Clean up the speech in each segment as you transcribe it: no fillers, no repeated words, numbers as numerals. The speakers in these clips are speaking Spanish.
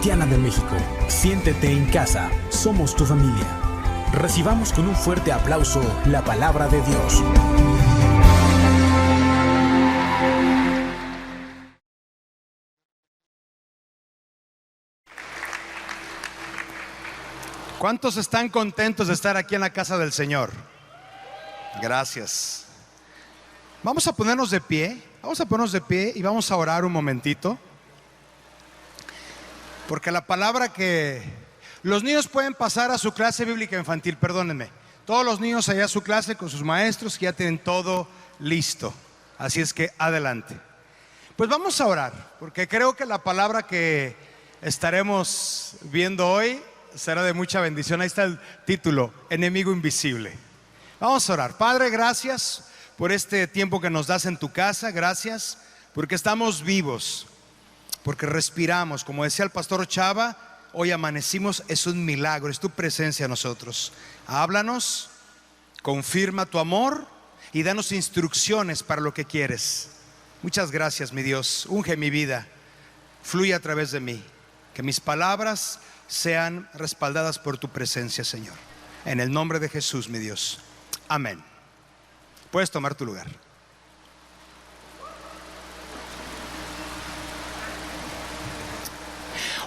Cristiana de México. Siéntete en casa, somos tu familia. Recibamos con un fuerte aplauso la palabra de Dios. ¿Cuántos están contentos de estar aquí en la casa del Señor? Gracias. Vamos a ponernos de pie y vamos a orar un momentito. Porque la palabra que los niños pueden pasar a su clase bíblica infantil, perdónenme. Todos los niños allá a su clase con sus maestros que ya tienen todo listo. Así es que adelante. Pues vamos a orar, porque creo que la palabra que estaremos viendo hoy será de mucha bendición. Ahí está el título, Enemigo Invisible. Vamos a orar. Padre, gracias por este tiempo que nos das en tu casa. Gracias porque estamos vivos, porque respiramos. Como decía el pastor Chava, hoy amanecimos, es un milagro, es tu presencia en nosotros. Háblanos, confirma tu amor y danos instrucciones para lo que quieres. Muchas gracias, mi Dios. Unge mi vida, fluye a través de mí. Que mis palabras sean respaldadas por tu presencia, Señor. En el nombre de Jesús, mi Dios. Amén. Puedes tomar tu lugar.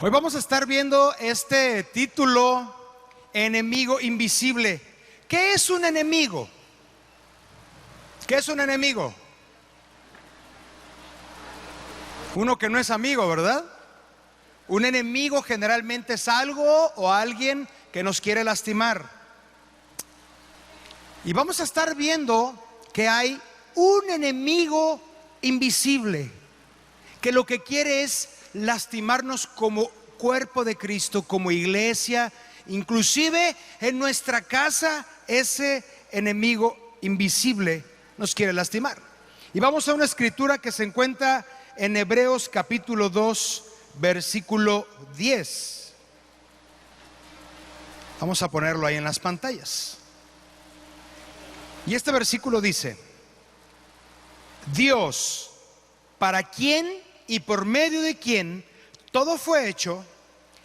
Hoy vamos a estar viendo este título, Enemigo Invisible. ¿Qué es un enemigo? ¿Qué es un enemigo? Uno que no es amigo, ¿verdad? Un enemigo generalmente es algo o alguien que nos quiere lastimar. Y vamos a estar viendo que hay un enemigo invisible que lo que quiere es lastimarnos como cuerpo de Cristo, como iglesia. Inclusive en nuestra casa ese enemigo invisible nos quiere lastimar. Y vamos a una escritura que se encuentra en Hebreos capítulo 2 versículo 10. Vamos a ponerlo ahí en las pantallas. Y este versículo dice: Dios, para quien y por medio de quien todo fue hecho,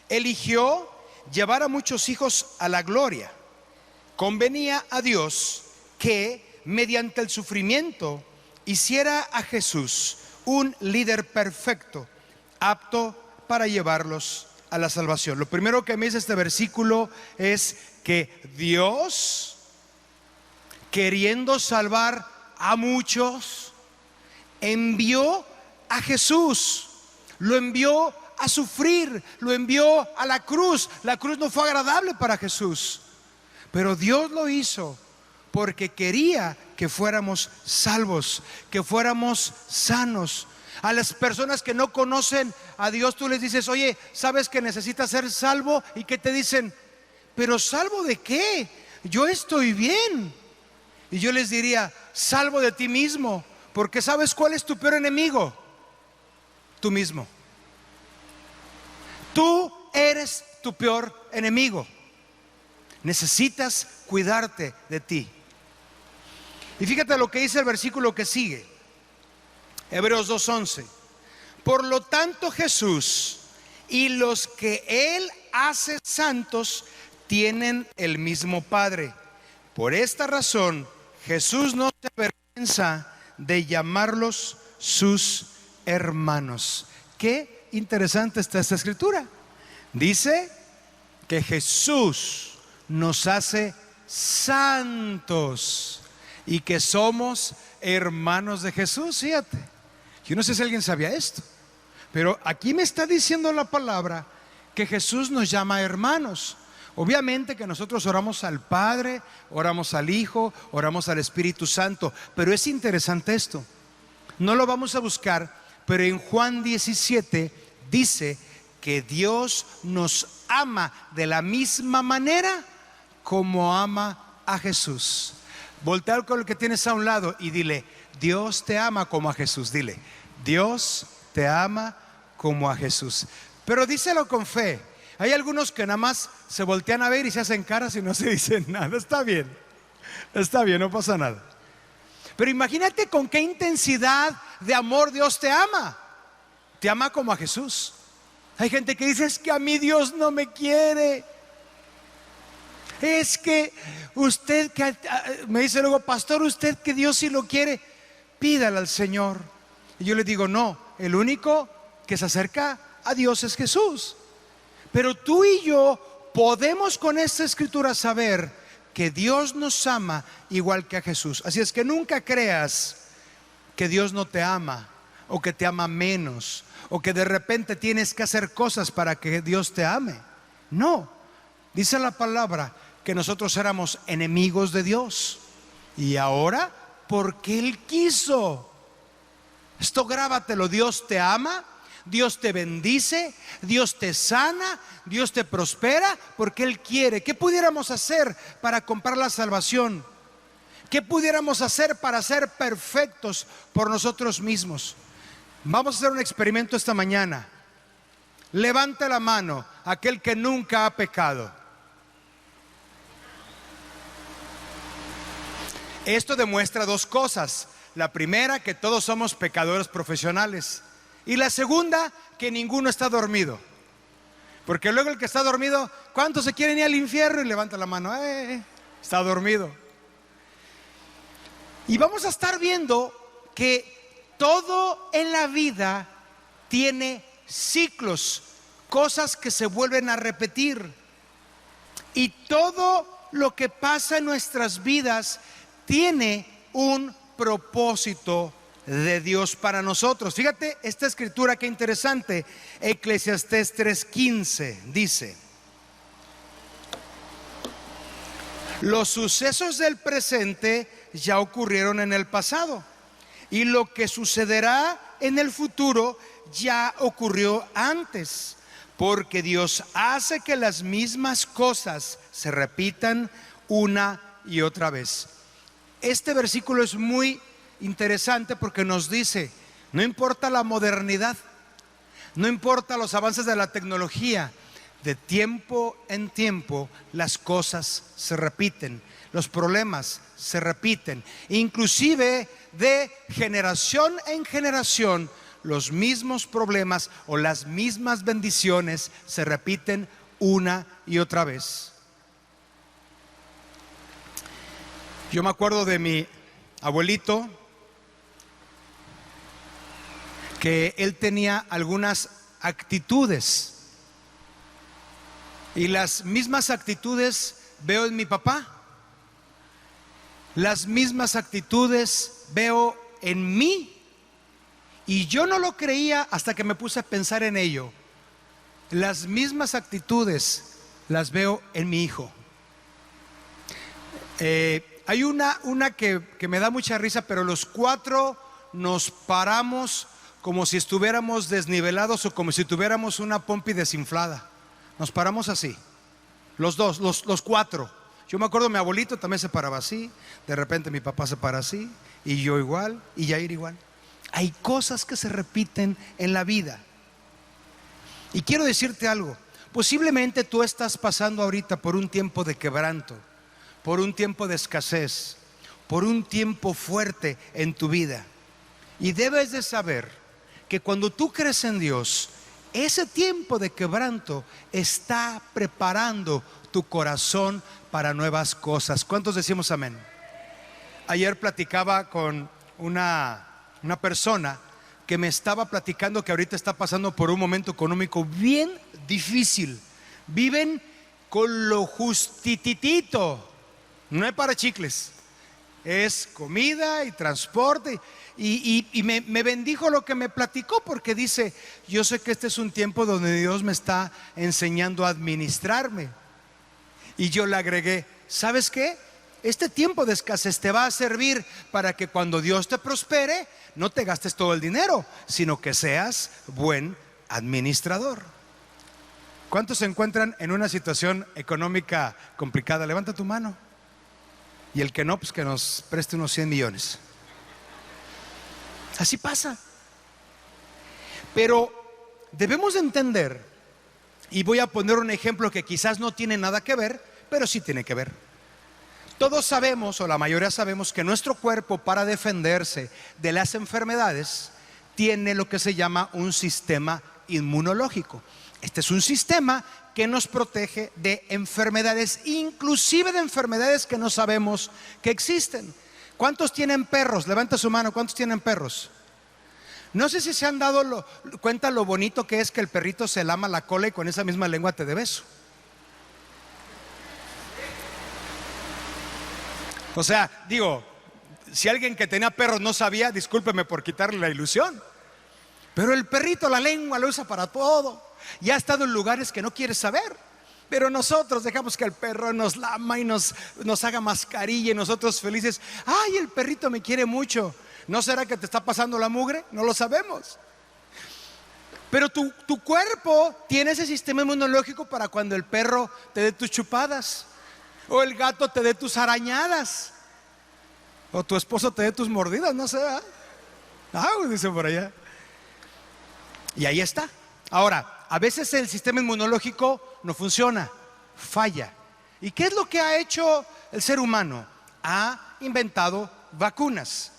eligió llevar a muchos hijos a la gloria. Convenía a Dios que mediante el sufrimiento hiciera a Jesús un líder perfecto, apto para llevarlos a la salvación. Lo primero que me dice este versículo es que Dios, queriendo salvar a muchos, envió a Jesús, lo envió a sufrir, lo envió a la cruz. La cruz no fue agradable para Jesús, pero Dios lo hizo porque quería que fuéramos salvos, que fuéramos sanos. A las personas que no conocen a Dios, tú les dices: oye, ¿sabes que necesitas ser salvo? Y que te dicen: ¿pero salvo de qué? Yo estoy bien. Y yo les diría: salvo de ti mismo, porque ¿sabes cuál es tu peor enemigo? Tú mismo. Tú eres tu peor enemigo. Necesitas cuidarte de ti. Y fíjate lo que dice el versículo que sigue, Hebreos 2:11. Por lo tanto, Jesús y los que Él hace santos tienen el mismo Padre. Por esta razón, Jesús no se avergüenza de llamarlos sus hermanos. Qué interesante está esta escritura. Dice que Jesús nos hace santos y que somos hermanos de Jesús. Fíjate, yo no sé si alguien sabía esto, pero aquí me está diciendo la palabra que Jesús nos llama hermanos. Obviamente que nosotros oramos al Padre, oramos al Hijo, oramos al Espíritu Santo, pero es interesante esto. No lo vamos a buscar, pero en Juan 17 dice que Dios nos ama de la misma manera como ama a Jesús. Voltea con el que tienes a un lado y dile: Dios te ama como a Jesús. Dile: Dios te ama como a Jesús. Pero díselo con fe. Hay algunos que nada más se voltean a ver y se hacen caras y no se dicen nada. Está bien, no pasa nada. Pero imagínate con qué intensidad de amor Dios te ama. Te ama como a Jesús. Hay gente que dice, es que a mí Dios no me quiere. Es que usted, me dice luego, pastor, usted que Dios sí lo quiere, pídale al Señor. Y yo le digo, no, el único que se acerca a Dios es Jesús. Pero tú y yo podemos con esta escritura saber que Dios nos ama igual que a Jesús. Así es que nunca creas que Dios no te ama, o que te ama menos, o que de repente tienes que hacer cosas para que Dios te ame. No, dice la palabra que nosotros éramos enemigos de Dios, y ahora porque Él quiso. Esto grábatelo: Dios te ama, Dios te bendice, Dios te sana, Dios te prospera porque Él quiere. ¿Qué pudiéramos hacer para comprar la salvación? ¿Qué pudiéramos hacer para ser perfectos por nosotros mismos? Vamos a hacer un experimento esta mañana. Levante la mano aquel que nunca ha pecado. Esto demuestra dos cosas. La primera, que todos somos pecadores profesionales. Y la segunda, que ninguno está dormido. Porque luego el que está dormido, ¿cuántos se quieren ir al infierno? Y levanta la mano, está dormido. Y vamos a estar viendo que todo en la vida tiene ciclos, cosas que se vuelven a repetir. Y todo lo que pasa en nuestras vidas tiene un propósito de Dios para nosotros. Fíjate esta escritura, qué interesante. Eclesiastés 3:15 dice: los sucesos del presente ya ocurrieron en el pasado, y lo que sucederá en el futuro ya ocurrió antes, porque Dios hace que las mismas cosas se repitan una y otra vez. Este versículo es muy interesante porque nos dice, no importa la modernidad, no importa los avances de la tecnología, de tiempo en tiempo las cosas se repiten, los problemas se repiten, inclusive de generación en generación los mismos problemas o las mismas bendiciones se repiten una y otra vez. Yo me acuerdo de mi abuelito, que él tenía algunas actitudes, y las mismas actitudes veo en mi papá, las mismas actitudes veo en mí, y yo no lo creía hasta que me puse a pensar en ello. Las mismas actitudes las veo en mi hijo. Hay una que me da mucha risa, pero los cuatro nos paramos como si estuviéramos desnivelados o como si tuviéramos una pompi desinflada. Nos paramos así, los dos, los cuatro. Yo me acuerdo, mi abuelito también se paraba así, de repente mi papá se para así, y yo igual, y Yair igual. Hay cosas que se repiten en la vida. Y quiero decirte algo, posiblemente tú estás pasando ahorita por un tiempo de quebranto, por un tiempo de escasez, por un tiempo fuerte en tu vida. Y debes de saber que cuando tú crees en Dios, ese tiempo de quebranto está preparando tu corazón para nuevas cosas. ¿Cuántos decimos amén? Ayer platicaba con una persona que me estaba platicando que ahorita está pasando por un momento económico bien difícil. Viven con lo justititito. No es para chicles, es comida y transporte. Y me bendijo lo que me platicó, porque dice, yo sé que este es un tiempo donde Dios me está enseñando a administrarme. Y yo le agregué, ¿sabes qué? Este tiempo de escasez te va a servir para que cuando Dios te prospere, no te gastes todo el dinero, sino que seas buen administrador. ¿Cuántos se encuentran en una situación económica complicada? Levanta tu mano. Y el que no, pues que nos preste unos 100 millones. Así pasa. Pero debemos entender, y voy a poner un ejemplo que quizás no tiene nada que ver, pero sí tiene que ver. Todos sabemos, o la mayoría sabemos, que nuestro cuerpo, para defenderse de las enfermedades, tiene lo que se llama un sistema inmunológico. Este es un sistema que nos protege de enfermedades, inclusive de enfermedades que no sabemos que existen. ¿Cuántos tienen perros? Levanta su mano. ¿Cuántos tienen perros? No sé si se han dado cuenta lo bonito que es que el perrito se lama la cola y con esa misma lengua te dé beso. O sea, digo, si alguien que tenía perros no sabía, discúlpeme por quitarle la ilusión, pero el perrito la lengua lo usa para todo y ha estado en lugares que no quiere saber. Pero nosotros dejamos que el perro nos lama y nos haga mascarilla y nosotros felices. Ay, el perrito me quiere mucho. ¿No será que te está pasando la mugre? No lo sabemos. Pero tu cuerpo tiene ese sistema inmunológico para cuando el perro te dé tus chupadas, o el gato te dé tus arañadas, o tu esposo te dé tus mordidas, no sé. Dice por allá. Y ahí está. Ahora, a veces el sistema inmunológico no funciona, falla. ¿Y qué es lo que ha hecho el ser humano? Ha inventado vacunas.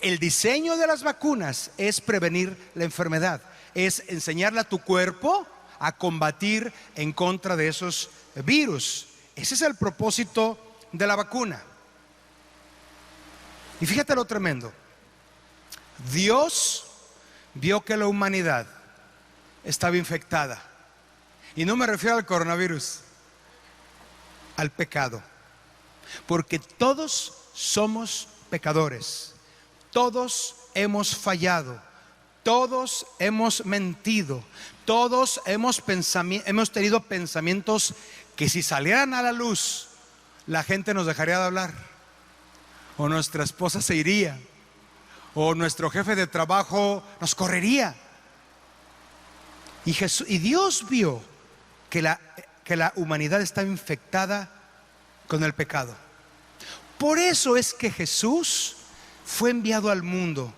El diseño de las vacunas es prevenir la enfermedad, es enseñarle a tu cuerpo a combatir en contra de esos virus. Ese es el propósito de la vacuna. Y fíjate lo tremendo. Dios vio que la humanidad estaba infectada. Y no me refiero al coronavirus, al pecado. Porque todos somos pecadores. Todos hemos fallado. Todos hemos mentido. Todos hemos tenido pensamientos que si salieran a la luz, la gente nos dejaría de hablar, o nuestra esposa se iría, o nuestro jefe de trabajo nos correría. Y Dios vio que la humanidad estaba infectada con el pecado. Por eso es que Jesús fue enviado al mundo.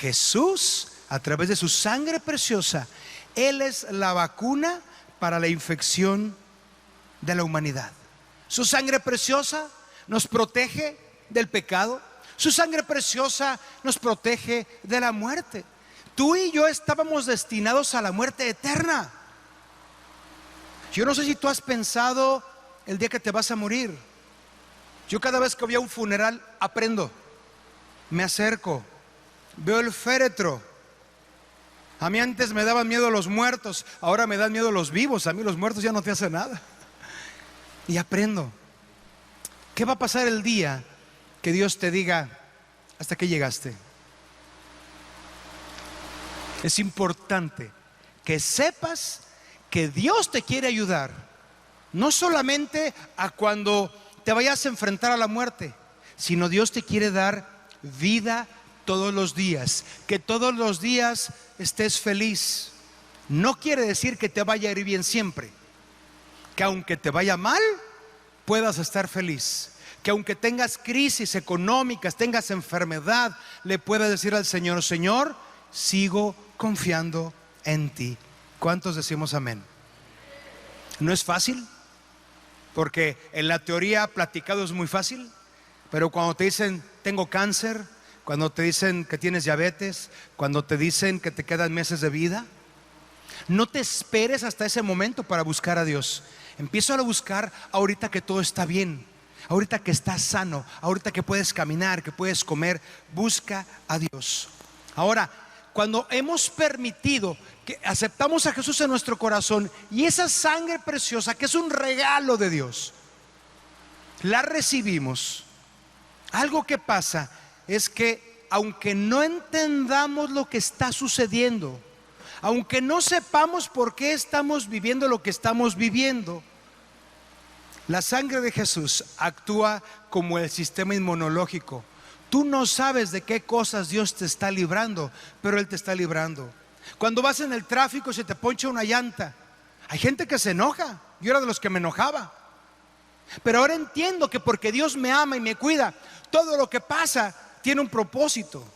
Jesús, a través de su sangre preciosa, Él es la vacuna para la infección de la humanidad. Su sangre preciosa nos protege del pecado. Su sangre preciosa nos protege de la muerte. Tú y yo estábamos destinados a la muerte eterna. Yo no sé si tú has pensado el día que te vas a morir. Yo cada vez que voy a un funeral aprendo, me acerco, veo el féretro. A mí antes me daban miedo los muertos, ahora me dan miedo los vivos. A mí los muertos ya no te hacen nada. Y aprendo. ¿Qué va a pasar el día que Dios te diga hasta qué llegaste? Es importante que sepas que Dios te quiere ayudar, no solamente a cuando te vayas a enfrentar a la muerte, sino Dios te quiere dar vida todos los días, que todos los días estés feliz. No quiere decir que te vaya a ir bien siempre, que aunque te vaya mal, puedas estar feliz, que aunque tengas crisis económicas, tengas enfermedad, le puedas decir al Señor: Señor, sigo confiando en ti. ¿Cuántos decimos amén? No es fácil, porque en la teoría platicado es muy fácil, pero cuando te dicen tengo cáncer, cuando te dicen que tienes diabetes, cuando te dicen que te quedan meses de vida, no te esperes hasta ese momento para buscar a Dios. Empieza a buscar ahorita que todo está bien, ahorita que estás sano, ahorita que puedes caminar, que puedes comer. Busca a Dios. Ahora, cuando hemos permitido que aceptamos a Jesús en nuestro corazón y esa sangre preciosa que es un regalo de Dios, la recibimos, algo que pasa es que aunque no entendamos lo que está sucediendo, aunque no sepamos por qué estamos viviendo lo que estamos viviendo, la sangre de Jesús actúa como el sistema inmunológico. Tú no sabes de qué cosas Dios te está librando, pero Él te está librando. Cuando vas en el tráfico y se te poncha una llanta, hay gente que se enoja. Yo era de los que me enojaba, pero ahora entiendo que porque Dios me ama y me cuida, todo lo que pasa tiene un propósito.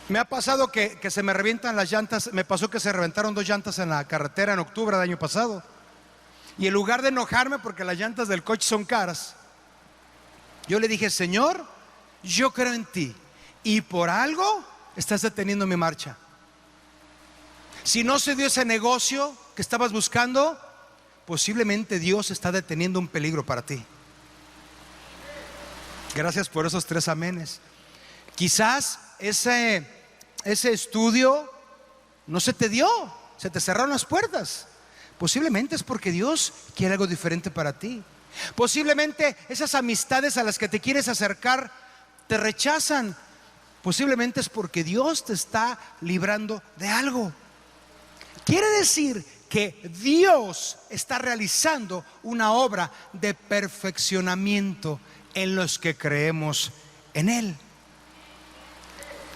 Me ha pasado que se me revientan las llantas. Me pasó que se reventaron 2 llantas en la carretera en octubre del año pasado. Y en lugar de enojarme porque las llantas del coche son caras, yo le dije: Señor, yo creo en ti y por algo estás deteniendo mi marcha. Si no se dio ese negocio que estabas buscando, posiblemente Dios está deteniendo un peligro para ti. Gracias por esos 3 amenes. Quizás ese estudio no se te dio, se te cerraron las puertas. Posiblemente es porque Dios quiere algo diferente para ti. Posiblemente esas amistades a las que te quieres acercar te rechazan. Posiblemente es porque Dios te está librando de algo. Quiere decir que Dios está realizando una obra de perfeccionamiento en los que creemos en Él.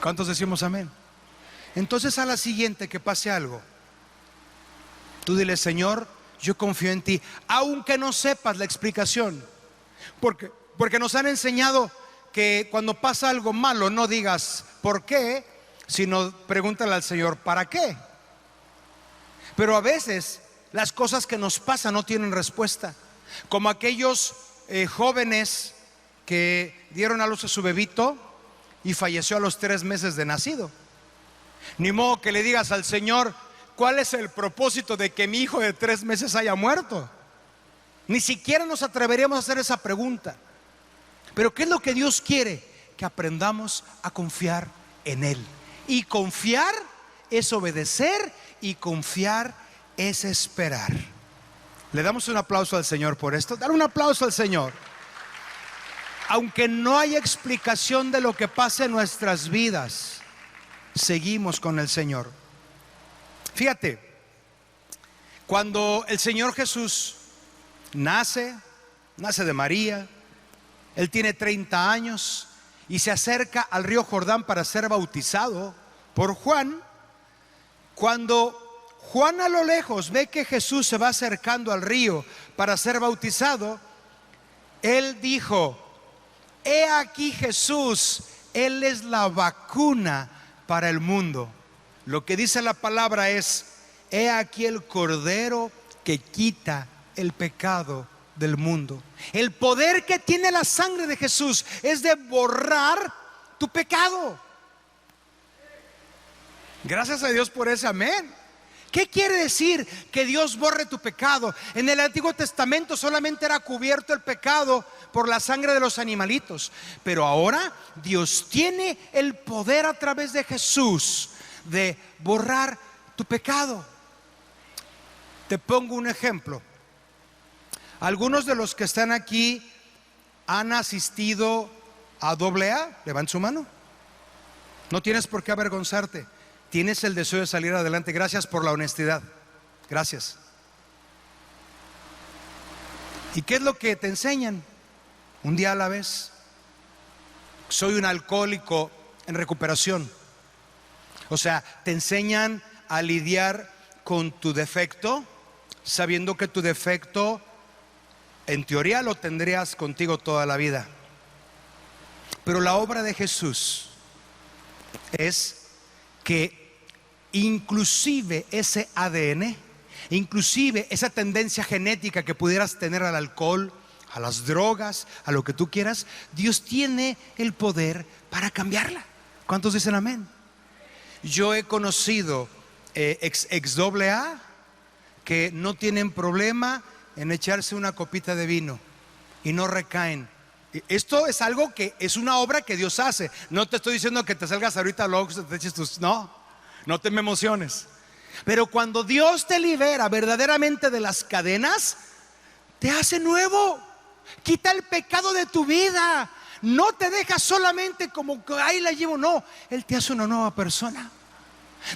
¿Cuántos decimos amén? Entonces, a la siguiente que pase algo, tú dile: Señor, yo confío en ti, aunque no sepas la explicación. Porque nos han enseñado que cuando pasa algo malo no digas ¿por qué?, sino pregúntale al Señor ¿para qué? Pero a veces las cosas que nos pasan no tienen respuesta, como aquellos jóvenes que dieron a luz a su bebito y falleció a los 3 meses de nacido. Ni modo que le digas al Señor: ¿cuál es el propósito de que mi hijo de 3 meses haya muerto? Ni siquiera nos atreveríamos a hacer esa pregunta. Pero ¿qué es lo que Dios quiere? Que aprendamos a confiar en Él. Y confiar es obedecer, y confiar es esperar. Le damos un aplauso al Señor por esto. Dar un aplauso al Señor. Aunque no haya explicación de lo que pasa en nuestras vidas, seguimos con el Señor. Fíjate, cuando el Señor Jesús nace de María, Él tiene 30 años y se acerca al río Jordán para ser bautizado por Juan. Cuando Juan a lo lejos ve que Jesús se va acercando al río para ser bautizado, él dijo: he aquí Jesús, Él es la vacuna para el mundo. Lo que dice la palabra es: he aquí el Cordero que quita el pecado del mundo. El poder que tiene la sangre de Jesús es de borrar tu pecado. Gracias a Dios por ese amén. ¿Qué quiere decir que Dios borre tu pecado? En el Antiguo Testamento solamente era cubierto el pecado por la sangre de los animalitos, pero ahora Dios tiene el poder a través de Jesús de borrar tu pecado. Te pongo un ejemplo. Algunos de los que están aquí han asistido a AA. Levanta su mano. No tienes por qué avergonzarte. Tienes el deseo de salir adelante. Gracias por la honestidad. Gracias. ¿Y qué es lo que te enseñan? Un día a la vez. Soy un alcohólico en recuperación. O sea, te enseñan a lidiar con tu defecto, sabiendo que tu defecto en teoría lo tendrías contigo toda la vida. Pero la obra de Jesús es que inclusive ese ADN, inclusive esa tendencia genética que pudieras tener al alcohol, a las drogas, a lo que tú quieras, Dios tiene el poder para cambiarla. ¿Cuántos dicen amén? Yo he conocido ex AA que no tienen problema en echarse una copita de vino y no recaen. Esto es algo que es una obra que Dios hace. No te estoy diciendo que te salgas ahorita luego te eches tus... No te me emociones. Pero cuando Dios te libera verdaderamente de las cadenas, te hace nuevo. Quita el pecado de tu vida. No te deja solamente como que ahí la llevo. No, Él te hace una nueva persona.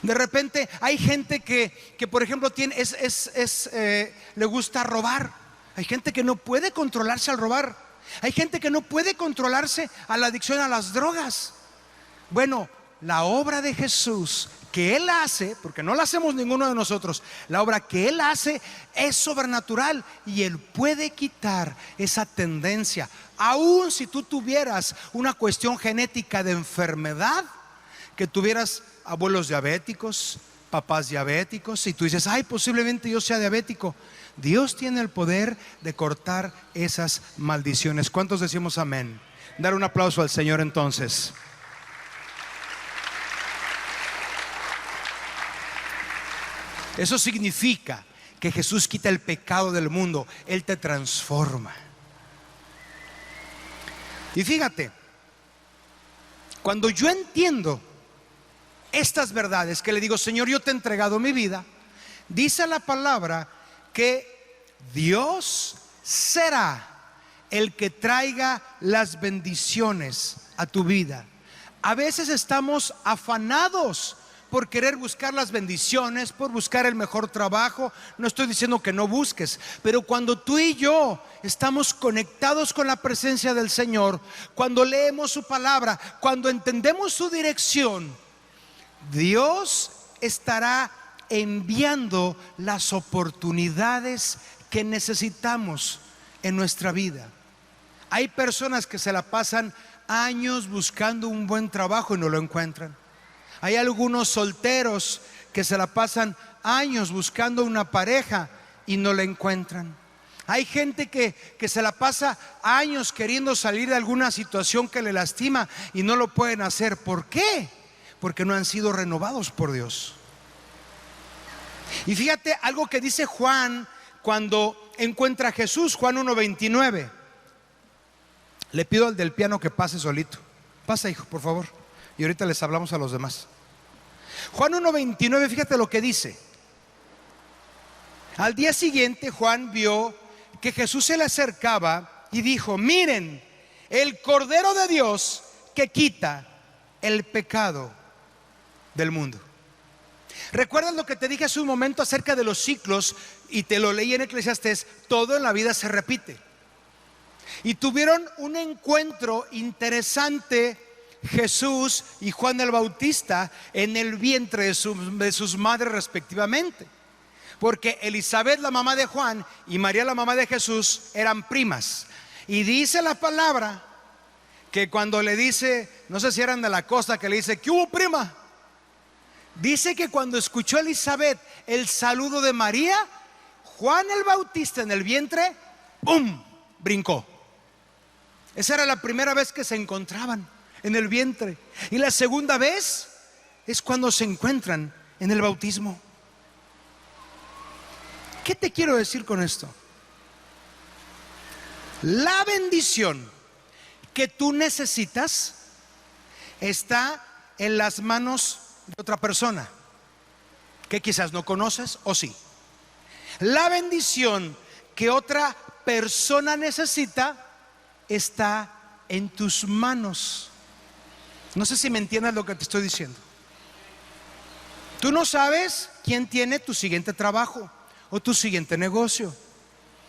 De repente hay gente que por ejemplo le gusta robar. Hay gente que no puede controlarse al robar. Hay gente que no puede controlarse a la adicción a las drogas. Bueno, la obra de Jesús que Él hace, porque no la hacemos ninguno de nosotros, la obra que Él hace es sobrenatural y Él puede quitar esa tendencia. Aun si tú tuvieras una cuestión genética de enfermedad, que tuvieras abuelos diabéticos, papás diabéticos, y tú dices: ay, posiblemente yo sea diabético. Dios tiene el poder de cortar esas maldiciones. ¿Cuántos decimos amén? Dar un aplauso al Señor entonces. Eso significa que Jesús quita el pecado del mundo. Él te transforma. Y fíjate, cuando yo entiendo estas verdades, que le digo: Señor, yo te he entregado mi vida, dice la palabra que Dios será el que traiga las bendiciones a tu vida. A veces estamos afanados por querer buscar las bendiciones, por buscar el mejor trabajo. No estoy diciendo que no busques, pero cuando tú y yo estamos conectados con la presencia del Señor, cuando leemos su palabra, cuando entendemos su dirección, Dios estará enviando las oportunidades que necesitamos en nuestra vida. Hay personas que se la pasan años buscando un buen trabajo y no lo encuentran. Hay algunos solteros que se la pasan años buscando una pareja y no la encuentran. Hay gente que se la pasa años queriendo salir de alguna situación que le lastima y no lo pueden hacer. ¿Por qué? Porque no han sido renovados por Dios. Y fíjate algo que dice Juan cuando encuentra a Jesús, Juan 1:29. Le pido al del piano que pase solito. Pasa, hijo, por favor. Y ahorita les hablamos a los demás. Juan 1:29, fíjate lo que dice. Al día siguiente Juan vio que Jesús se le acercaba y dijo: miren, el Cordero de Dios que quita el pecado del mundo. ¿Recuerdas lo que te dije hace un momento acerca de los ciclos? Y te lo leí en Eclesiastés. Todo en la vida se repite. Y tuvieron un encuentro interesante Jesús y Juan el Bautista en el vientre de sus madres respectivamente, porque Elizabeth, la mamá de Juan, y María, la mamá de Jesús, eran primas. Y dice la palabra que cuando le dice, no sé si eran de la costa, que le dice: ¿qué hubo, prima? Dice que cuando escuchó Elizabeth el saludo de María, Juan el Bautista en el vientre, ¡pum!, brincó. Esa era la primera vez que se encontraban, en el vientre. Y la segunda vez es cuando se encuentran en el bautismo. ¿Qué te quiero decir con esto? La bendición que tú necesitas está en las manos de otra persona que quizás no conoces, o sí. La bendición que otra persona necesita está en tus manos. No sé si me entiendes lo que te estoy diciendo. Tú no sabes quién tiene tu siguiente trabajo, o tu siguiente negocio,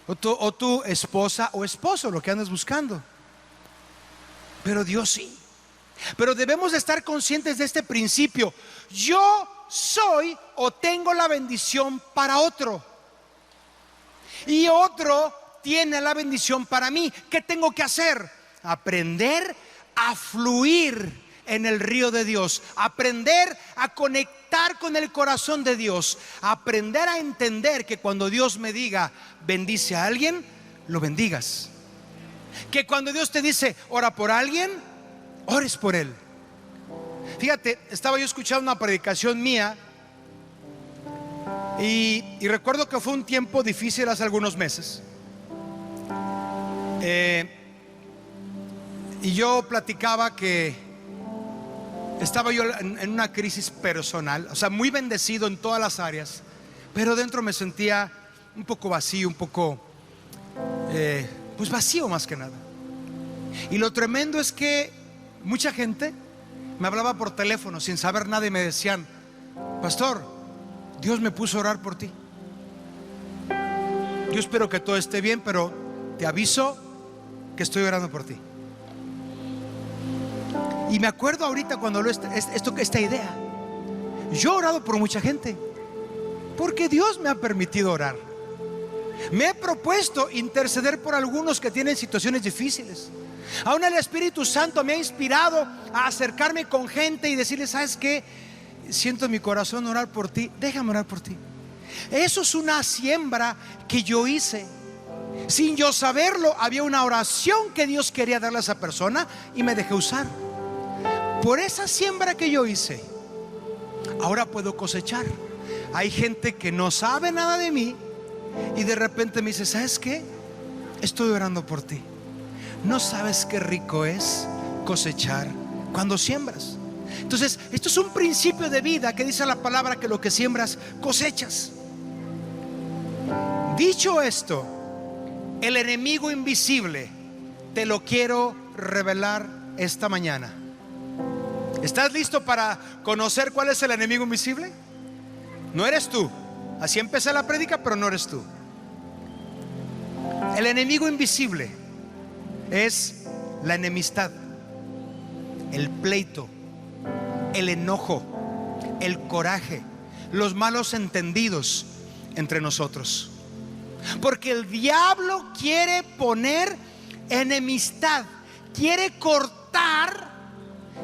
o tu esposa o esposo, lo que andas buscando. Pero Dios sí. Pero debemos de estar conscientes de este principio: yo soy o tengo la bendición para otro, y otro tiene la bendición para mí. ¿Qué tengo que hacer? Aprender a fluir en el río de Dios, aprender a conectar con el corazón de Dios, aprender a entender que cuando Dios me diga bendice a alguien, lo bendigas. Que cuando Dios te dice ora por alguien, ores por él. Fíjate, estaba yo escuchando una predicación mía y recuerdo que fue un tiempo difícil hace algunos meses. Y yo platicaba que estaba yo en una crisis personal, o sea, muy bendecido en todas las áreas, pero dentro me sentía un poco vacío, un poco pues vacío más que nada. Y lo tremendo es que mucha gente me hablaba por teléfono sin saber nada y me decían: pastor, Dios me puso a orar por ti. Yo espero que todo esté bien, pero te aviso que estoy orando por ti. Y me acuerdo ahorita cuando esta idea. Yo he orado por mucha gente porque Dios me ha permitido orar. Me he propuesto interceder por algunos que tienen situaciones difíciles. Aún el Espíritu Santo me ha inspirado a acercarme con gente y decirles: ¿sabes qué? Siento en mi corazón orar por ti, déjame orar por ti. Eso es una siembra que yo hice. Sin yo saberlo, había una oración que Dios quería darle a esa persona y me dejé usar. Por esa siembra que yo hice, ahora puedo cosechar. hay gente que no sabe nada de mí y de repente me dice: ¿sabes qué? Estoy orando por ti. No sabes qué rico es cosechar cuando siembras. Entonces, esto es un principio de vida que dice la palabra que lo que siembras cosechas. Dicho esto, el enemigo invisible te lo quiero revelar esta mañana. ¿Estás listo para conocer cuál es el enemigo invisible? No eres tú. Así empecé la prédica, pero no eres tú. El enemigo invisible es la enemistad, el pleito, el enojo, el coraje, los malos entendidos entre nosotros. Porque el diablo quiere poner enemistad, quiere cortar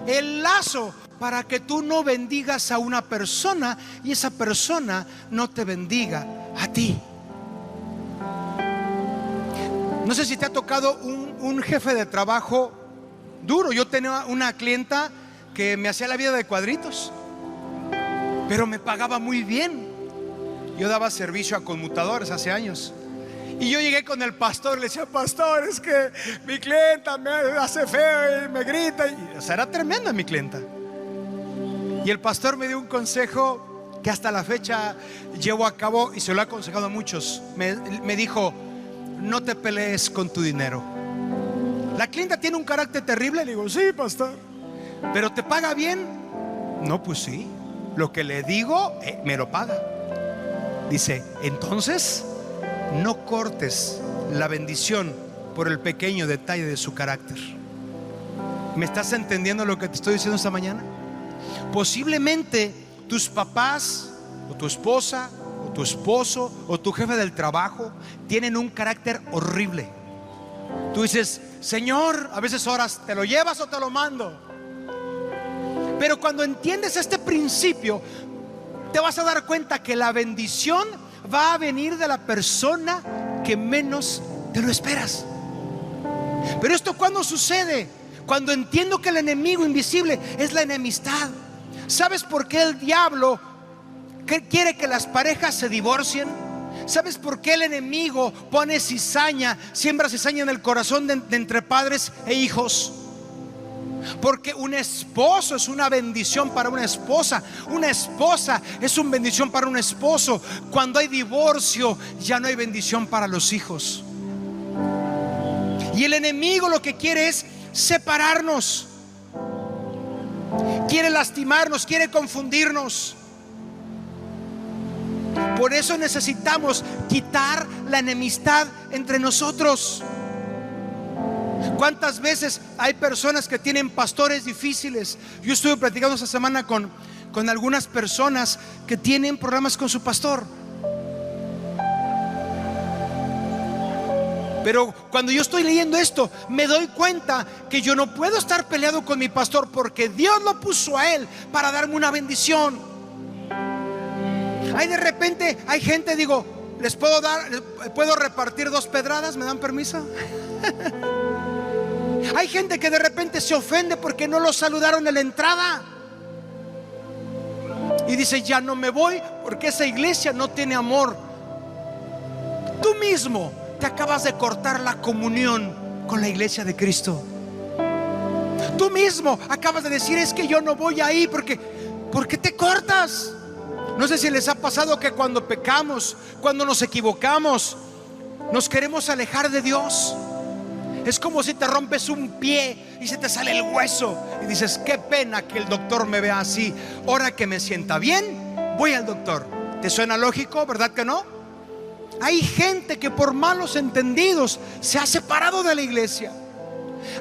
el lazo para que tú no bendigas a una persona y esa persona no te bendiga a ti. No sé si te ha tocado un jefe de trabajo duro. Yo tenía una clienta que me hacía la vida de cuadritos, pero me pagaba muy bien. Yo daba servicio a conmutadores hace años. Y yo llegué con el pastor y le decía: pastor, es que mi clienta me hace feo y me grita. O sea, era tremenda mi clienta. Y el pastor me dio un consejo que hasta la fecha llevo a cabo y se lo he aconsejado a muchos. Me dijo: no te pelees con tu dinero. La clienta tiene un carácter terrible. Le digo: sí, pastor. ¿Pero te paga bien? No, pues sí. Lo que le digo, me lo paga. Dice: entonces no cortes la bendición por el pequeño detalle de su carácter. ¿Me estás entendiendo lo que te estoy diciendo esta mañana? Posiblemente tus papás o tu esposa o tu esposo o tu jefe del trabajo tienen un carácter horrible. Tú dices: Señor, a veces oras, ¿te lo llevas o te lo mando? Pero cuando entiendes este principio, te vas a dar cuenta que la bendición va a venir de la persona que menos te lo esperas. Pero esto, ¿cuándo sucede? Cuando entiendo que el enemigo invisible es la enemistad. ¿Sabes por qué el diablo quiere que las parejas se divorcien? ¿Sabes por qué el enemigo pone cizaña, siembra cizaña en el corazón de entre padres e hijos? Porque un esposo es una bendición para una esposa. Una esposa es una bendición para un esposo. Cuando hay divorcio, ya no hay bendición para los hijos. Y el enemigo lo que quiere es separarnos, quiere lastimarnos, quiere confundirnos. Por eso necesitamos quitar la enemistad entre nosotros. ¿Cuántas veces hay personas que tienen pastores difíciles? Yo estuve platicando esta semana con algunas personas que tienen problemas con su pastor. Pero cuando yo estoy leyendo esto, me doy cuenta que yo no puedo estar peleado con mi pastor, porque Dios lo puso a él para darme una bendición. Hay de repente, hay gente, digo, ¿puedo repartir 2 pedradas? ¿Me dan permiso? Hay gente que de repente se ofende porque no lo saludaron en la entrada y dice: ya no me voy porque esa iglesia no tiene amor. Tú mismo te acabas de cortar la comunión con la iglesia de Cristo. Tú mismo acabas de decir: es que yo no voy ahí porque te cortas. No sé si les ha pasado que cuando pecamos, cuando nos equivocamos, nos queremos alejar de Dios. Es como si te rompes un pie y se te sale el hueso y dices: qué pena que el doctor me vea así. Ahora que me sienta bien, voy al doctor. ¿Te suena lógico, verdad que no? Hay gente que por malos entendidos se ha separado de la iglesia.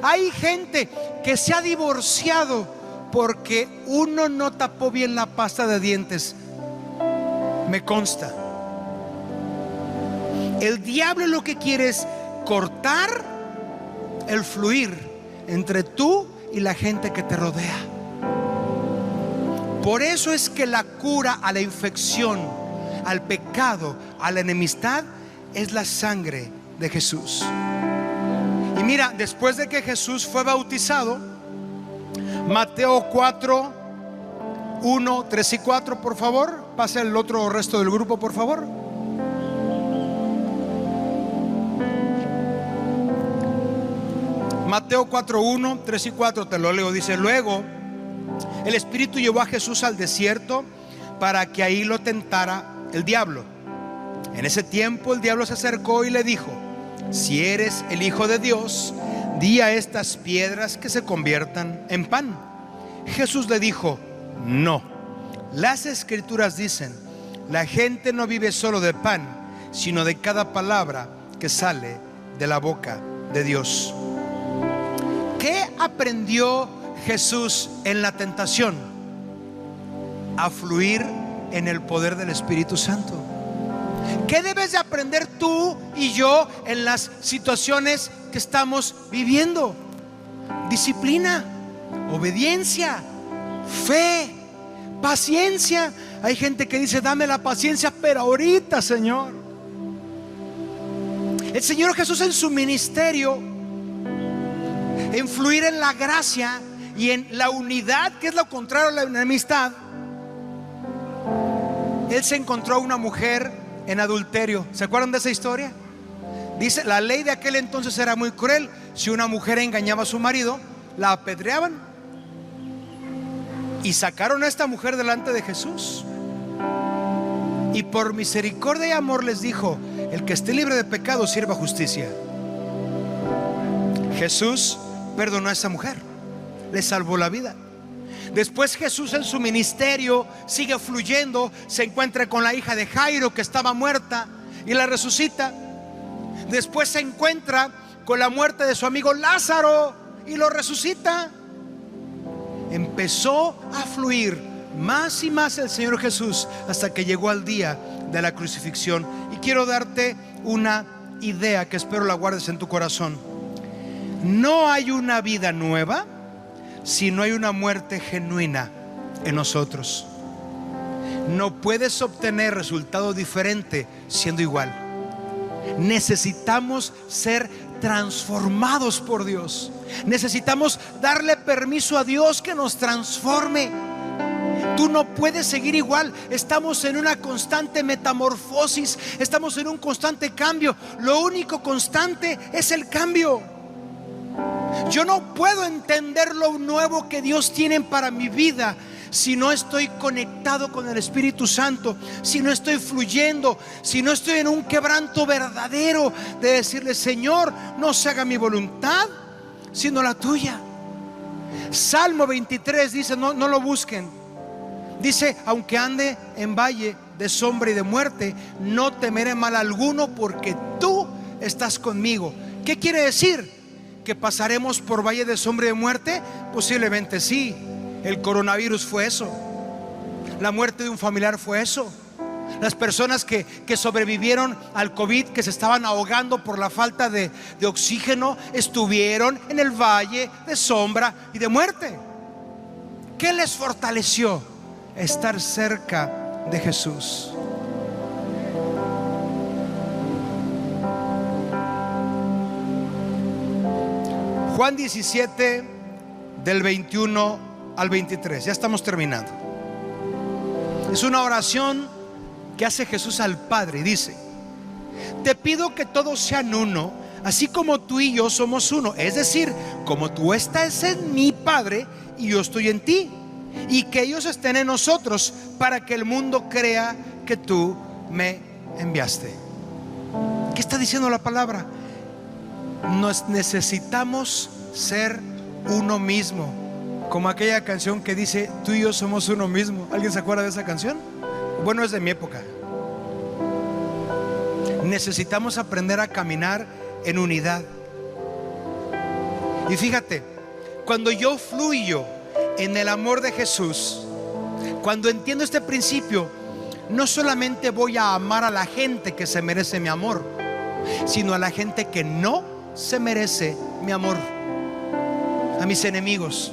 Hay gente que se ha divorciado porque uno no tapó bien la pasta de dientes. Me consta. El diablo lo que quiere es cortar el fluir entre tú y la gente que te rodea. Por eso es que la cura a la infección, al pecado, a la enemistad, es la sangre de Jesús. Y mira, después de que Jesús fue bautizado, Mateo 4, 1, 3 y 4, por favor. Pasa el otro resto del grupo, por favor. Mateo 4:1, 3 y 4, te lo leo. Dice: luego el Espíritu llevó a Jesús al desierto para que ahí lo tentara el diablo. En ese tiempo el diablo se acercó y le dijo: si eres el Hijo de Dios, di a estas piedras que se conviertan en pan. Jesús le dijo: no, las Escrituras dicen, la gente no vive solo de pan, sino de cada palabra que sale de la boca de Dios. ¿Qué aprendió Jesús en la tentación? A fluir en el poder del Espíritu Santo. ¿Qué debes de aprender tú y yo en las situaciones que estamos viviendo? Disciplina, obediencia, fe, paciencia. Hay gente que dice: dame la paciencia, pero ahorita, Señor. El Señor Jesús en su ministerio, en fluir en la gracia y en la unidad, que es lo contrario a la enemistad, Él se encontró a una mujer en adulterio. ¿Se acuerdan de esa historia? Dice, la ley de aquel entonces era muy cruel. Si una mujer engañaba a su marido, la apedreaban. Y sacaron a esta mujer delante de Jesús, y por misericordia y amor les dijo: el que esté libre de pecado sirva justicia. Jesús perdonó a esa mujer, le salvó la vida. Después Jesús en su ministerio sigue fluyendo. Se encuentra con la hija de Jairo, que estaba muerta, y la resucita. Después se encuentra con la muerte de su amigo Lázaro y lo resucita. Empezó a fluir más y más el Señor Jesús hasta que llegó al día de la crucifixión. Y quiero darte una idea que espero la guardes en tu corazón. No hay una vida nueva si no hay una muerte genuina en nosotros. No puedes obtener resultado diferente siendo igual. Necesitamos ser transformados por Dios. Necesitamos darle permiso a Dios que nos transforme. Tú no puedes seguir igual. Estamos en una constante metamorfosis. Estamos en un constante cambio. Lo único constante es el cambio. Yo no puedo entender lo nuevo que Dios tiene para mi vida si no estoy conectado con el Espíritu Santo, si no estoy fluyendo, si no estoy en un quebranto verdadero de decirle: Señor, no se haga mi voluntad sino la tuya. Salmo 23 dice, no lo busquen, dice: aunque ande en valle de sombra y de muerte, no temeré mal alguno, porque tú estás conmigo. ¿Qué quiere decir? ¿Que pasaremos por valle de sombra y de muerte? Posiblemente sí. El coronavirus fue eso. La muerte de un familiar fue eso. Las personas que sobrevivieron al COVID, que se estaban ahogando por la falta de oxígeno, estuvieron en el valle de sombra y de muerte. ¿Qué les fortaleció? Estar cerca de Jesús. Juan 17, del 21 al 23. Ya estamos terminando. Es una oración que hace Jesús al Padre. Dice: te pido que todos sean uno, así como tú y yo somos uno. Es decir, como tú estás en mí, Padre, y yo estoy en ti, y que ellos estén en nosotros, para que el mundo crea que tú me enviaste. ¿Qué está diciendo la palabra? Nos necesitamos ser uno mismo, como aquella canción que dice: tú y yo somos uno mismo. ¿Alguien se acuerda de esa canción? Bueno, es de mi época. Necesitamos aprender a caminar en unidad. Y fíjate, cuando yo fluyo en el amor de Jesús, cuando entiendo este principio, no solamente voy a amar a la gente que se merece mi amor, sino a la gente que no se merece mi amor, a mis enemigos.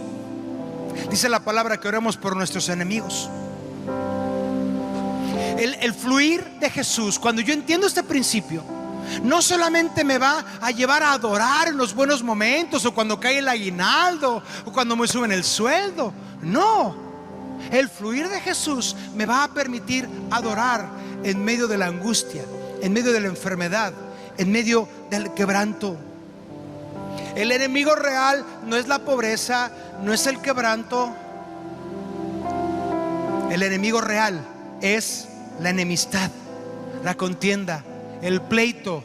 Dice la palabra que oremos por nuestros enemigos. El fluir de Jesús, cuando yo entiendo este principio, no solamente me va a llevar a adorar en los buenos momentos, o cuando cae el aguinaldo, o cuando me suben el sueldo. No, El fluir de Jesús me va a permitir adorar en medio de la angustia, en medio de la enfermedad, en medio del quebranto. El enemigo real no es la pobreza, no es el quebranto. El enemigo real es la enemistad, la contienda, el pleito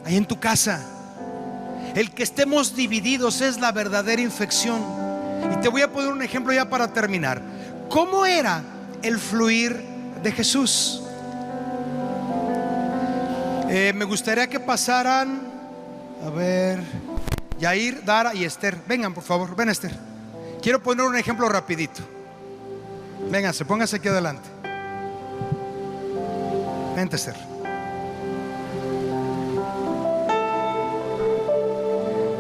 ahí en tu casa. El que estemos divididos es la verdadera infección. Y te voy a poner un ejemplo ya para terminar. ¿Cómo era el fluir de Jesús? Me gustaría que pasaran, a ver, Yair, Dara y Esther. Vengan, por favor, ven, Esther. Quiero poner un ejemplo rapidito. Vénganse, pónganse aquí adelante. Vente, Esther.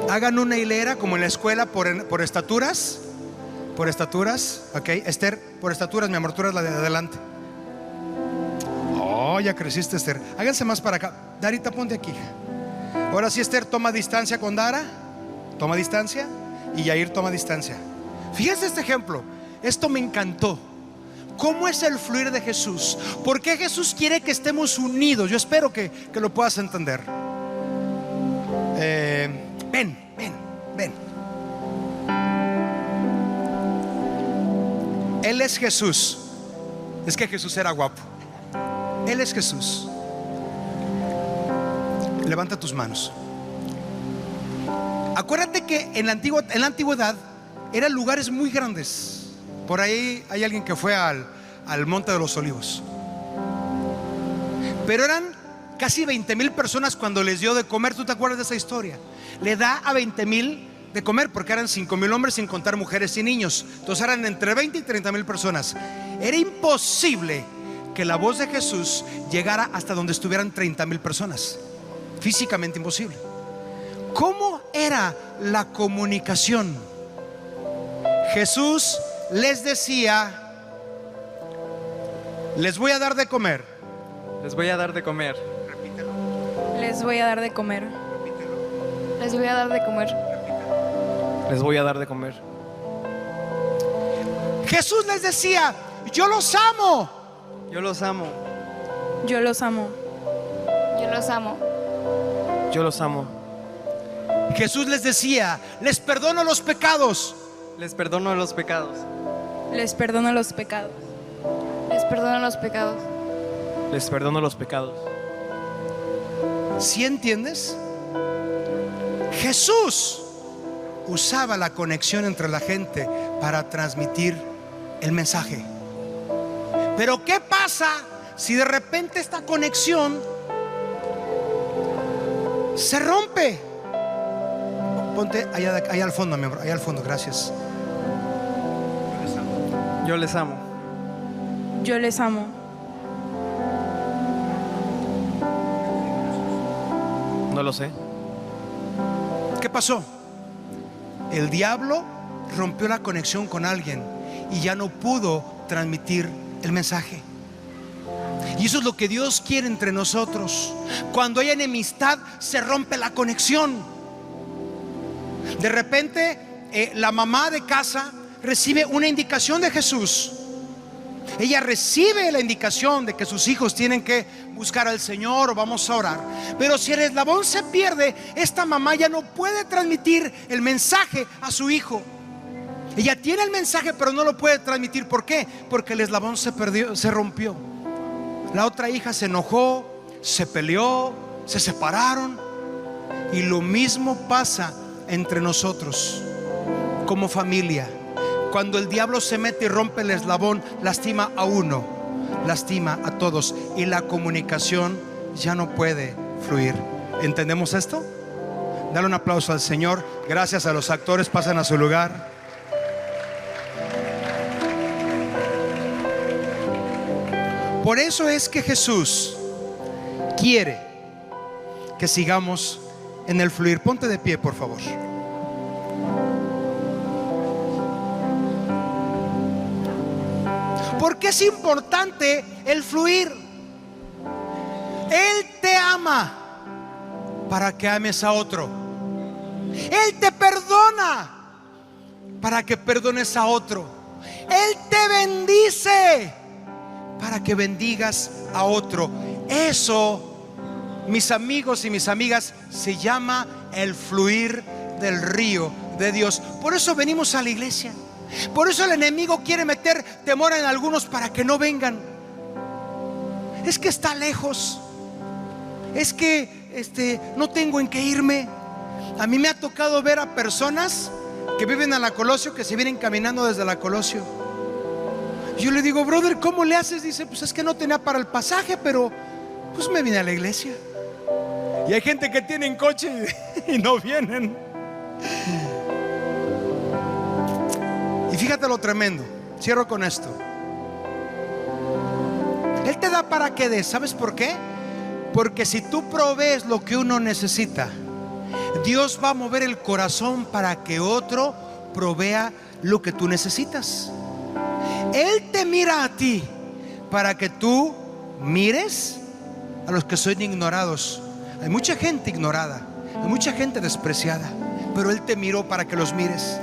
Hagan una hilera como en la escuela por estaturas. Por estaturas, ok. Esther, por estaturas, mi amor, tú eres la de adelante. Oh, ya creciste, Esther. Háganse más para acá. Darita, ponte aquí. Ahora sí, Esther, toma distancia con Dara. Toma distancia. Y Yair toma distancia. Fíjense este ejemplo. Esto me encantó. ¿Cómo es el fluir de Jesús? ¿Por qué Jesús quiere que estemos unidos? Yo espero que lo puedas entender. Ven. Él es Jesús. Es que Jesús era guapo. Él es Jesús. Levanta tus manos. Acuérdate que en la antigüedad eran lugares muy grandes. Por ahí hay alguien que fue al Monte de los Olivos. Pero eran casi 20,000 personas cuando les dio de comer. ¿Tú te acuerdas de esa historia? Le da a 20,000 de comer porque eran 5,000 hombres sin contar mujeres y niños. Entonces eran entre 20 y 30,000 personas. Era imposible que la voz de Jesús llegara hasta donde estuvieran 30,000 personas. Físicamente imposible. ¿Cómo era la comunicación? Jesús les decía: les voy a dar de comer. Les voy a dar de comer. Les voy a dar de comer. Les voy a dar de comer. Les voy a dar de comer. Jesús les decía: yo los amo. Yo los amo. Yo los amo. Yo los amo. Yo los amo. Jesús les decía: les perdono los pecados. Les perdono los pecados. Les perdono los pecados. Les perdono los pecados. Les perdono los pecados. ¿Sí entiendes? Jesús usaba la conexión entre la gente para transmitir el mensaje. Pero ¿qué pasa si de repente esta conexión se rompe? Ponte allá al fondo, mi amor, allá al fondo, gracias. Yo les amo. Yo les amo. No lo sé. ¿Qué pasó? El diablo rompió la conexión con alguien y ya no pudo transmitir el mensaje. Y eso es lo que Dios quiere entre nosotros. Cuando hay enemistad, se rompe la conexión. De repente, la mamá de casa recibe una indicación de Jesús. Ella recibe la indicación de que sus hijos tienen que buscar al Señor o vamos a orar. Pero si el eslabón se pierde, esta mamá ya no puede transmitir el mensaje a su hijo. Ella tiene el mensaje pero no lo puede transmitir. ¿Por qué? Porque el eslabón se perdió, se rompió. La otra hija se enojó, se peleó, se separaron. Y lo mismo pasa entre nosotros como familia. Cuando el diablo se mete y rompe el eslabón, lastima a uno, lastima a todos y la comunicación ya no puede fluir. ¿Entendemos esto? Dale un aplauso al Señor. Gracias a los actores, pasen a su lugar. Por eso es que Jesús quiere que sigamos en el fluir. Ponte de pie, por favor. ¿Por qué es importante el fluir? Él te ama para que ames a otro. Él te perdona para que perdones a otro. Él te bendice para que bendigas a otro. Eso, mis amigos y mis amigas, se llama el fluir del río de Dios. Por eso venimos a la iglesia. Por eso el enemigo quiere meter temor en algunos para que no vengan. Es que está lejos. Es que no tengo en qué irme. A mí me ha tocado ver a personas que viven a la Colosio, que se vienen caminando desde la Colosio. Yo le digo, brother, ¿cómo le haces? Dice, pues es que no tenía para el pasaje, pero pues me vine a la iglesia. Y hay gente que tienen coche y no vienen. Y fíjate lo tremendo. Cierro con esto. Él te da para que des. ¿Sabes por qué? Porque si tú provees lo que uno necesita, Dios va a mover el corazón para que otro provea lo que tú necesitas. Él te mira a ti para que tú mires a los que son ignorados. Hay mucha gente ignorada, hay mucha gente despreciada, pero Él te miró para que los mires.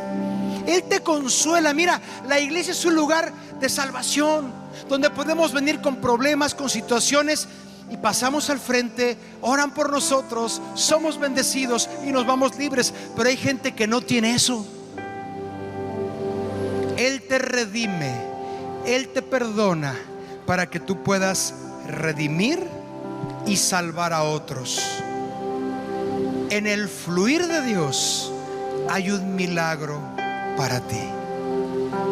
Él te consuela. Mira, la iglesia es un lugar de salvación, donde podemos venir con problemas, con situaciones, y pasamos al frente, oran por nosotros, somos bendecidos y nos vamos libres. Pero hay gente que no tiene eso. Él te redime, Él te perdona para que tú puedas redimir y salvar a otros. En el fluir de Dios hay un milagro para ti.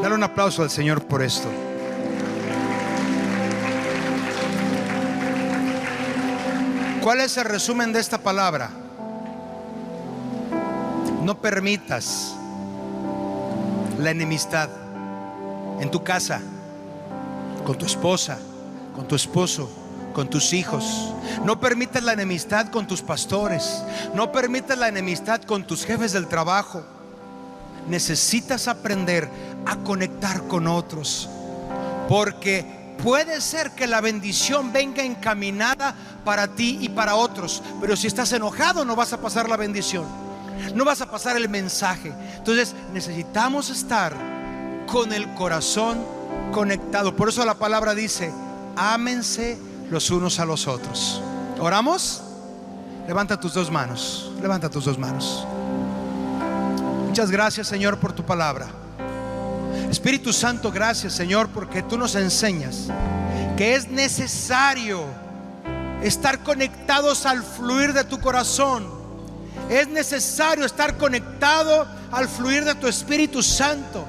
Dale un aplauso al Señor por esto. ¿Cuál es el resumen de esta palabra? No permitas la enemistad en tu casa, con tu esposa, con tu esposo, con tus hijos. No permitas la enemistad con tus pastores. No permitas la enemistad con tus jefes del trabajo. Necesitas aprender a conectar con otros, porque puede ser que la bendición venga encaminada para ti y para otros, pero si estás enojado no vas a pasar la bendición, no vas a pasar el mensaje. Entonces necesitamos estar con el corazón conectado. Por eso la palabra dice: ámense los unos a los otros. ¿Oramos? Levanta tus dos manos. Levanta tus dos manos. Muchas gracias, Señor, por tu palabra. Espíritu Santo, gracias, Señor, porque tú nos enseñas que es necesario estar conectados al fluir de tu corazón. Es necesario estar conectado al fluir de tu Espíritu Santo,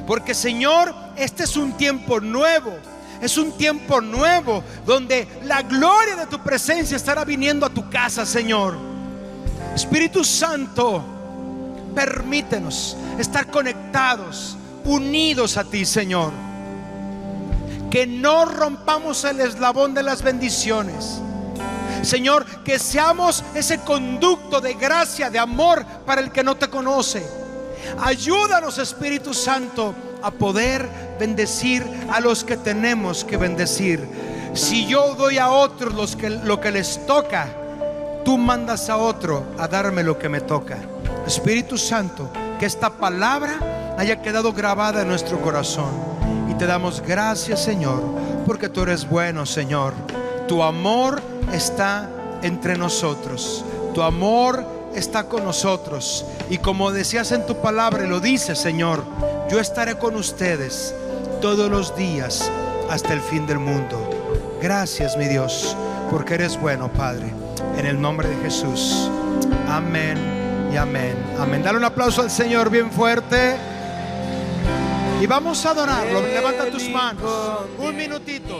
porque, Señor, este es un tiempo nuevo. Es un tiempo nuevo donde la gloria de tu presencia estará viniendo a tu casa, Señor. Espíritu Santo, permítenos estar conectados, unidos a ti, Señor. Que no rompamos el eslabón de las bendiciones, Señor. Que seamos ese conducto de gracia, de amor para el que no te conoce. Ayúdanos, Espíritu Santo, a poder bendecir a los que tenemos que bendecir. Si yo doy a otros lo que les toca, tú mandas a otro a darme lo que me toca. Espíritu Santo, que esta palabra haya quedado grabada en nuestro corazón. Y te damos gracias, Señor, porque tú eres bueno, Señor. Tu amor está entre nosotros. Tu amor está con nosotros. Y como decías en tu palabra, y lo dices, Señor, yo estaré con ustedes todos los días hasta el fin del mundo. Gracias, mi Dios, porque eres bueno, Padre. En el nombre de Jesús. Amén y amén. Amén. Dale un aplauso al Señor bien fuerte. Y vamos a adorarlo. Levanta tus manos. Un minutito.